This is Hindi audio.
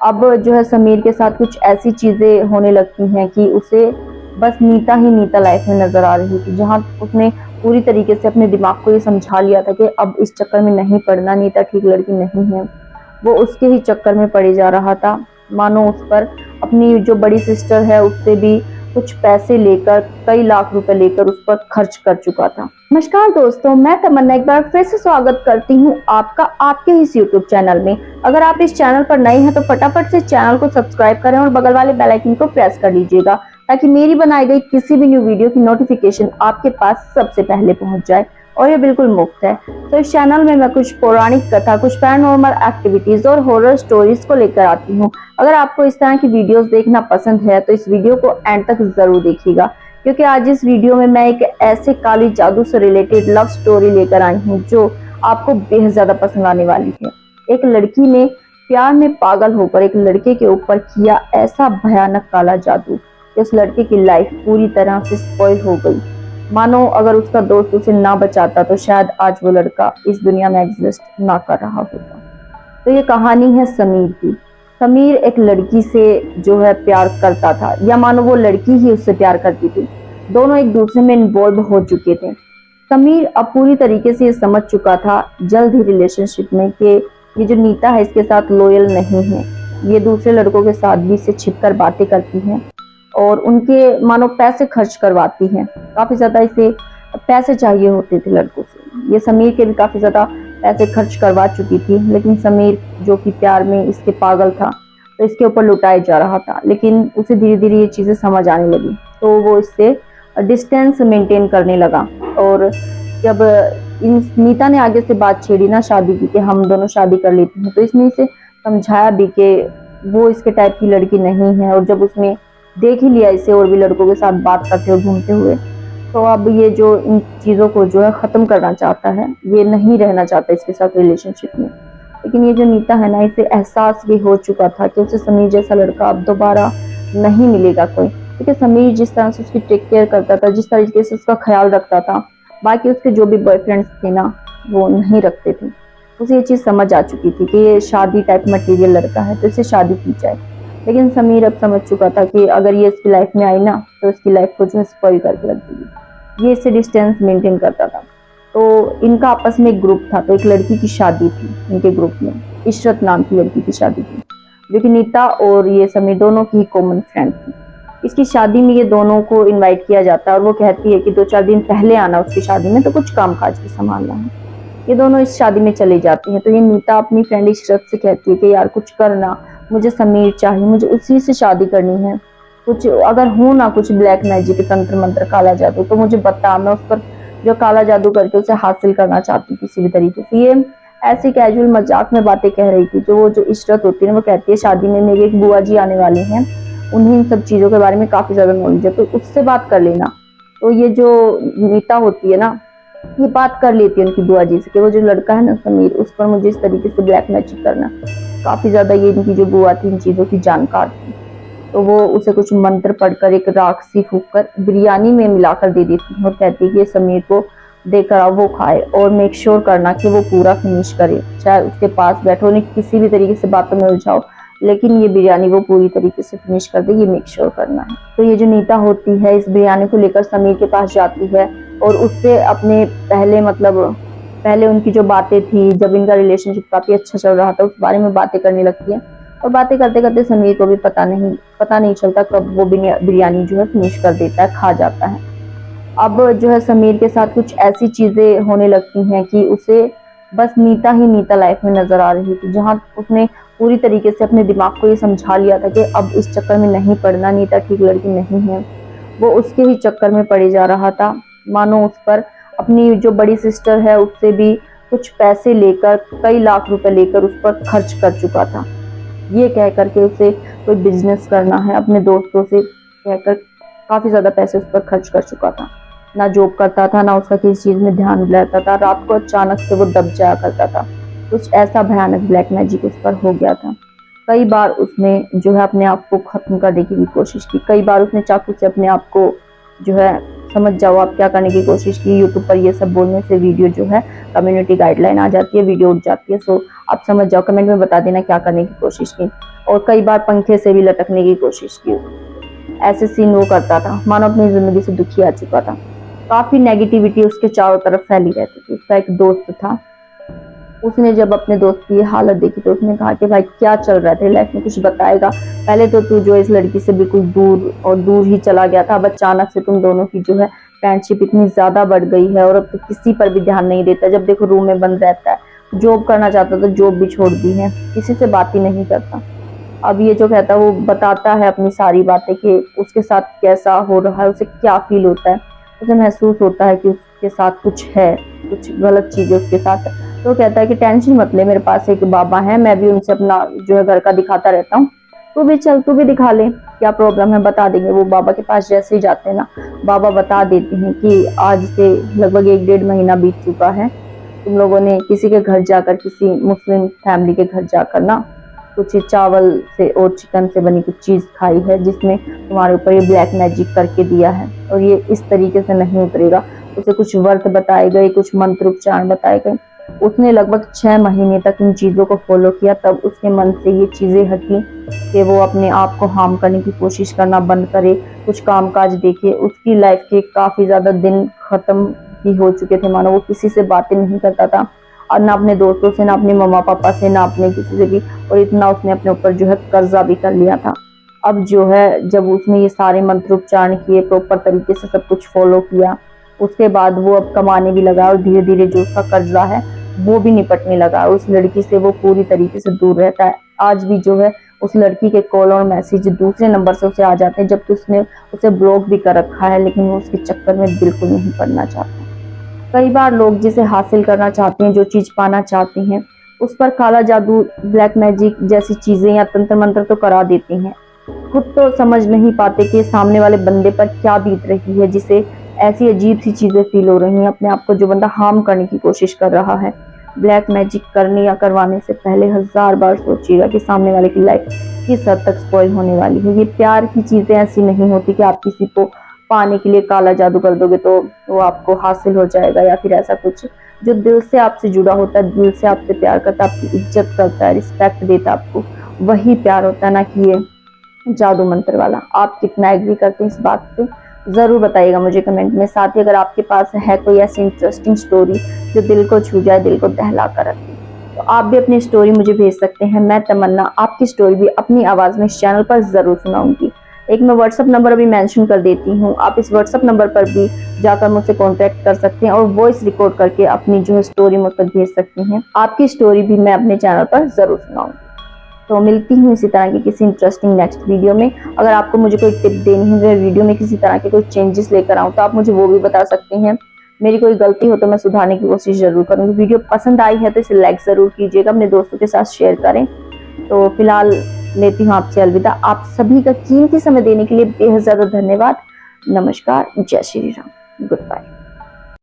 अब जो है समीर के साथ कुछ ऐसी चीजें होने लगती हैं कि उसे बस नीता ही नीता लाइफ में नजर आ रही थी, जहां उसने पूरी तरीके से अपने दिमाग को ये समझा लिया था कि अब इस चक्कर में नहीं पड़ना, नीता ठीक लड़की नहीं है। वो उसके ही चक्कर में पड़े जा रहा था, मानो उस पर अपनी जो बड़ी सिस्टर है उससे भी कुछ पैसे लेकर, कई लाख रुपए लेकर उस पर खर्च कर चुका था। नमस्कार दोस्तों, मैं तमन्ना एक बार फिर से स्वागत करती हूँ आपका आपके इस YouTube चैनल में। अगर आप इस चैनल पर नए हैं तो फटाफट से चैनल को सब्सक्राइब करें और बगल वाले बेल आइकन को प्रेस कर लीजिएगा, ताकि मेरी बनाई गई किसी भी न्यू वीडियो की नोटिफिकेशन आपके पास सबसे पहले पहुंच जाए, और ये बिल्कुल मुफ्त है। तो इस चैनल में मैं कुछ पौराणिक कथा, कुछ पैरानॉर्मल एक्टिविटीज और हॉरर स्टोरीज को लेकर आती हूँ। अगर आपको इस तरह की वीडियोस देखना पसंद है तो इस वीडियो को एंड तक जरूर देखिएगा, क्योंकि आज इस वीडियो में मैं एक ऐसे काली जादू से रिलेटेड लव स्टोरी लेकर आई हूँ जो आपको बेहद ज्यादा पसंद आने वाली है। एक लड़की ने प्यार में पागल होकर एक लड़के के ऊपर किया ऐसा भयानक काला जादू कि उस लड़के की लाइफ पूरी तरह से स्पॉइल हो गई। मानो अगर उसका दोस्त उसे ना बचाता तो शायद आज वो लड़का इस दुनिया में एग्जिस्ट ना कर रहा होता। तो ये कहानी है समीर की। समीर एक लड़की से जो है प्यार करता था, या मानो वो लड़की ही उससे प्यार करती थी। दोनों एक दूसरे में इन्वॉल्व हो चुके थे। समीर अब पूरी तरीके से ये समझ चुका था जल्द ही रिलेशनशिप में कि ये जो नीता है इसके साथ लॉयल नहीं है, ये दूसरे लड़कों के साथ भी इससे छिपकर बातें करती है और उनके मानो पैसे खर्च करवाती हैं। काफी ज्यादा इसे पैसे चाहिए होते थे लड़कों से। ये समीर के भी काफी ज्यादा पैसे खर्च करवा चुकी थी, लेकिन समीर जो कि प्यार में इसके पागल था तो इसके ऊपर लुटाया जा रहा था। लेकिन उसे धीरे धीरे ये चीजें समझ आने लगी, तो वो इससे डिस्टेंस मेंटेन करने लगा। और जब नीता ने आगे से बात छेड़ी ना शादी की कि हम दोनों शादी कर लेते हैं, तो इसने इसे समझाया भी कि वो इसके टाइप की लड़की नहीं है। और जब उसने देख ही लिया इसे और भी लड़कों के साथ बात करते हुए घूमते हुए, तो अब ये जो इन चीजों को जो है खत्म करना चाहता है, ये नहीं रहना चाहता इसके साथ रिलेशनशिप में। लेकिन ये जो नीता है ना, इसे एहसास भी हो चुका था कि उसे समीर जैसा लड़का अब दोबारा नहीं मिलेगा कोई, क्योंकि समीर जिस तरह से उसकी टेक केयर करता था, जिस तरीके से उसका ख्याल रखता था, बाकी उसके जो भी बॉयफ्रेंड्स थे ना वो नहीं रखते थे। उसे ये चीज समझ आ चुकी थी कि ये शादी टाइप मटेरियल लड़का है, तो इसे शादी की जाए। लेकिन समीर अब समझ चुका था कि अगर ये इसकी लाइफ में आई ना तो इसकी लाइफ को जो है स्पॉइल करके रख देगी। ये इससे डिस्टेंस मेंटेन करता था। तो इनका आपस में एक ग्रुप था, तो एक लड़की की शादी थी इनके ग्रुप में, इशरत नाम की लड़की की शादी थी, जो कि नीता और ये समीर दोनों की कॉमन फ्रेंड थी। इसकी शादी में ये दोनों को इन्वाइट किया जाता है और वो कहती है कि 2-4 दिन पहले आना उसकी शादी में, तो कुछ काम काज भी संभालना है। ये दोनों इस शादी में चले जाती हैं। तो ये नीता अपनी फ्रेंड इशरत से कहती है कि यार कुछ करना, मुझे समीर चाहिए, मुझे उसी से शादी करनी है। कुछ अगर हो ना कुछ ब्लैक मैजिक, तंत्र मंत्र, काला जादू, तो मुझे बता, मैं उस पर जो काला जादू करके उसे हासिल करना चाहती हूँ किसी भी तरीके से। ये ऐसे कैजुअल मजाक में बातें कह रही थी। वो जो इशरत होती है वो कहती है शादी में मेरी एक बुआ जी आने वाली हैं, उन्हें इन सब चीजों के बारे में काफी ज्यादा नॉलेज है, तो उससे बात कर लेना। तो ये जो नीता होती है ना, ये बात कर लेती है उनकी बुआ जी से कि वो जो लड़का है ना समीर, उस पर मुझे इस तरीके से ब्लैक मैजिक करना। काफी ज्यादा ये इनकी जो बुआ थी इन चीजों की जानकार थी। तो वो उसे कुछ मंत्र पढ़कर एक राख सी फूंक कर बिरयानी में मिलाकर दे देती और कहती है कि समीर को देकर आओ, वो खाए और मेक श्योर करना कि वो पूरा फिनिश करे। चाहे उसके पास बैठो, नहीं किसी भी तरीके से बातों में उलझाओ, लेकिन ये बिरयानी वो पूरी तरीके से फिनिश कर दे, ये मेक श्योर करना है। तो ये जो नीता होती है इस बिरयानी को लेकर समीर के पास जाती है और उससे अपने पहले उनकी जो बातें थी, जब इनका रिलेशनशिप काफी अच्छा चल रहा था, उस बारे में बातें करने लगती है। और बातें करते करते समीर को भी पता नहीं चलता कब वो बिरयानी जो है फिनिश कर देता है, खा जाता है। अब जो है समीर के साथ कुछ ऐसी चीजें होने लगती हैं कि उसे बस नीता ही नीता लाइफ में नजर आ रही थी, जहां उसने पूरी तरीके से अपने दिमाग को ये समझा लिया था कि अब इस चक्कर में नहीं पड़ना, नीता ठीक लड़की नहीं है। वो उसके ही चक्कर में पड़े जा रहा था, मानो उस पर अपनी जो बड़ी सिस्टर है उससे भी कुछ पैसे लेकर, कई लाख रुपए लेकर उस पर खर्च कर चुका था। ये कह करके उसे कोई बिजनेस करना है, अपने दोस्तों से कहकर काफी ज्यादा पैसे उस पर खर्च कर चुका था। ना जॉब करता था, ना उसका किसी चीज में ध्यान रहता था, रात को अचानक से वो दब जाया करता था। कुछ ऐसा भयानक ब्लैक मैजिक उस पर हो गया था। कई बार उसने जो है अपने आप को खत्म करने की भी कोशिश की। कई बार उसने चाकू से अपने आप को जो है, समझ जाओ आप क्या करने की कोशिश की। यूट्यूब पर ये सब बोलने से वीडियो जो है कम्युनिटी गाइडलाइन आ जाती है, वीडियो उठ जाती है। सो आप समझ जाओ, कमेंट में बता देना क्या करने की कोशिश की। और कई बार पंखे से भी लटकने की कोशिश की। ऐसे सीन वो करता था मानो अपनी जिंदगी से दुखी आ चुका था। काफी नेगेटिविटी उसके चारों तरफ फैली रहती थी। उसका एक दोस्त था, उसने जब अपने दोस्त की हालत देखी तो उसने कहा कि भाई क्या चल रहा है तेरी लाइफ में, कुछ बताएगा। पहले तो तू जो इस लड़की से बिल्कुल दूर और दूर ही चला गया था, अब अचानक से तुम दोनों की जो है फ्रेंडशिप इतनी ज्यादा बढ़ गई है और अब तो किसी पर भी ध्यान नहीं देता। जब देखो रूम में बंद रहता है, जॉब करना चाहता तो जॉब भी छोड़ दी है, किसी से बात ही नहीं करता। अब ये जो कहता है वो बताता है अपनी सारी बातें कि उसके साथ कैसा हो रहा है, उसे क्या फील होता है। उसे महसूस होता है कि उसके साथ कुछ है, कुछ गलत चीजें उसके साथ है। तो कहता है कि टेंशन मत ले, मेरे पास एक बाबा है, मैं भी उनसे अपना जो है घर का दिखाता रहता हूँ, तू भी चल, तू भी दिखा ले, क्या प्रॉब्लम है बता देंगे। वो बाबा के पास जैसे ही जाते हैं ना, बाबा बता देते हैं कि आज से लगभग 1-1.5 महीना बीत चुका है, तुम लोगों ने किसी के घर जाकर, किसी मुस्लिम फैमिली के घर जाकर ना कुछ चावल से और चिकन से बनी कुछ चीज खाई है, जिसमें तुम्हारे ऊपर ये ब्लैक मैजिक करके दिया है और ये इस तरीके से नहीं उतरेगा। उसे कुछ व्रत बताए गए, कुछ मंत्र उच्चारण बताए गए। उसने लगभग 6 महीने तक इन चीजों को फॉलो किया, तब उसके मन से ये चीजें हटी कि वो अपने आप को हार्म करने की कोशिश करना बंद करे, कुछ कामकाज देखे। उसकी लाइफ के काफी ज्यादा दिन खत्म ही हो चुके थे, मानो वो किसी से बातें नहीं करता था और ना अपने दोस्तों से, ना अपने मम्मा पापा से, ना अपने किसी से भी। और इतना उसने अपने ऊपर जो है कर्जा भी कर लिया था। अब जो है जब उसने ये सारे मंत्रोच्चारण किए, प्रॉपर तरीके से सब कुछ फॉलो किया, उसके बाद वो अब कमाने भी लगा और धीरे धीरे जो उसका कर्जा है वो भी निपटने लगा। उस लड़की से वो पूरी तरीके से दूर रहता है। आज भी जो है उस लड़की के कॉल और मैसेज दूसरे नंबर से उसे आ जाते हैं, जबकि उसने उसे ब्लॉक भी कर रखा है, लेकिन वो उसके चक्कर में बिल्कुल नहीं पड़ना चाहता। कई बार लोग जिसे हासिल करना चाहते हैं, जो चीज पाना चाहते हैं, उस पर काला जादू, ब्लैक मैजिक जैसी चीजें या तंत्र मंत्र तो करा देते हैं। खुद तो समझ नहीं पाते कि सामने वाले बंदे पर क्या बीत रही है, जिसे ऐसी अजीब सी चीजें फील हो रही हैं। अपने आप को जो बंदा हार्म करने की कोशिश कर रहा है, ब्लैक मैजिक करने या करवाने से पहले 1000 बार सोचिएगा कि सामने वाले की लाइफ किस हद तक स्पॉइल होने वाली है। ये प्यार की चीजें ऐसी नहीं होती कि आप किसी को पाने के लिए काला जादू कर दोगे तो वो आपको हासिल हो जाएगा, या फिर ऐसा कुछ। जो दिल से आपसे जुड़ा होता है, दिल से आपसे प्यार करता है, आपकी इज्जत करता है, रिस्पेक्ट देता है आपको, वही प्यार होता है, ना कि ये जादू मंत्र वाला। आप कितना एग्री करते हैं इस बात से जरूर बताइएगा मुझे कमेंट में। साथ ही अगर आपके पास है कोई ऐसी इंटरेस्टिंग स्टोरी जो दिल को छू जाए, दिल को दहला कर रखे, तो आप भी अपनी स्टोरी मुझे भेज सकते हैं। मैं तमन्ना आपकी स्टोरी भी अपनी आवाज में इस चैनल पर जरूर सुनाऊंगी। एक मैं व्हाट्सअप नंबर अभी मेंशन कर देती हूँ, आप इस व्हाट्सअप नंबर पर भी जाकर मुझसे कांटेक्ट कर सकते हैं और वॉइस रिकॉर्ड करके अपनी जो है स्टोरी मुझ तक भेज सकते हैं। आपकी स्टोरी भी मैं अपने चैनल पर जरूर सुनाऊंगी। तो मिलती हूँ इसी तरह की किसी इंटरेस्टिंग नेक्स्ट वीडियो में। अगर आपको मुझे कोई टिप देनी है, वीडियो में किसी तरह के कोई चेंजेस लेकर आऊँ, तो आप मुझे वो भी बता सकते हैं। मेरी कोई गलती हो तो मैं सुधारने की कोशिश जरूर करूंगी। वीडियो पसंद आई है तो इसे लाइक जरूर कीजिएगा, अपने दोस्तों के साथ शेयर करें। तो फिलहाल लेती हूँ आपसे अलविदा। आप सभी का कीमती समय देने के लिए बेहद ज्यादा धन्यवाद। नमस्कार, जय श्री राम, गुड बाय।